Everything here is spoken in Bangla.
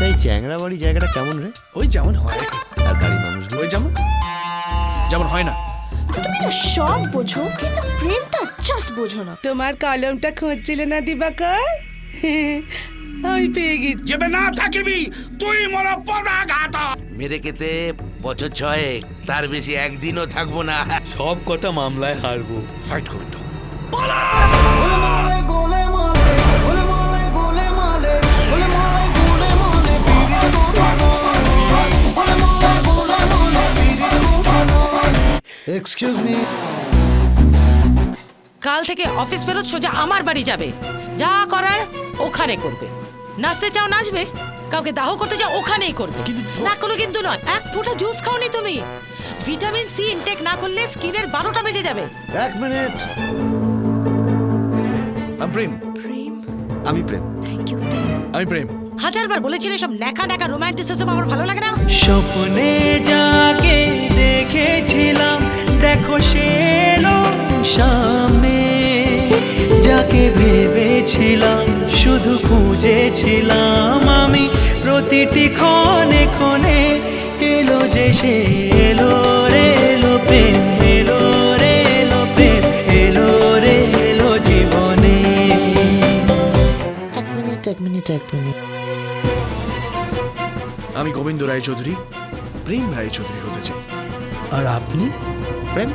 আচ্ছা এই চ্যাংড়া বাড়ি জায়গাটা কেমন রে? ওই যেমন হয়, আর বাড়ির মানুষগুলো? ওই যেমন যেমন হয় না। তুমি না সব বোঝো কিন্তু প্রেমটা জাস্ট বোঝো না। তোমার কলমটা খুঁজছিলে না দিবাকর? আমি পেয়ে গেছি। যেবে না থাকিবি তুই মোর পদাঘাত। মেরে খেতে বছর 6 তার বেশি একদিনও থাকবো না। সব কটা মামলায় হারবো। ফাইট গোবিন্দ। এক্সকিউজ মি, কাল থেকে অফিস ফেরত সোজা আমার বাড়ি যাবে, যা করার ওখানে করবে। নাচতে চাও নাচবে, কাউকে দাহ করতে চাও ওখানেই করবে, না কোনো কিন্তু নয়। এক ফোঁটা জুস খাওনি তুমি, ভিটামিন সি ইনটেক না করলে স্কিনের 12টা বেজে যাবে। এক মিনিট। আমি প্রেম। প্রেম, আমি প্রেম। Thank you. আমি প্রেম। হাজারবার বলেছিলে সব ন্যাকা ন্যাকা রোমান্টিসিজম আমার ভালো লাগে না। স্বপ্নে যাকে দেখেছিলাম দেখো সে এলো সামনে, যাকে ভেবেছিলাম শুধু খুঁজেছিলাম আমি প্রতিটি ক্ষণে ক্ষণে, এলো যে সে এলো রে এলো প্রেম, এলো রে এলো প্রেম, এলো রে এলো জীবনে। এক মিনিট এক মিনিট এক মিনিট। আমি গোবিন্দ রায়চৌধুরী, প্রেম রায়চৌধুরী হতে চাই। আর আপনি? প্রেম।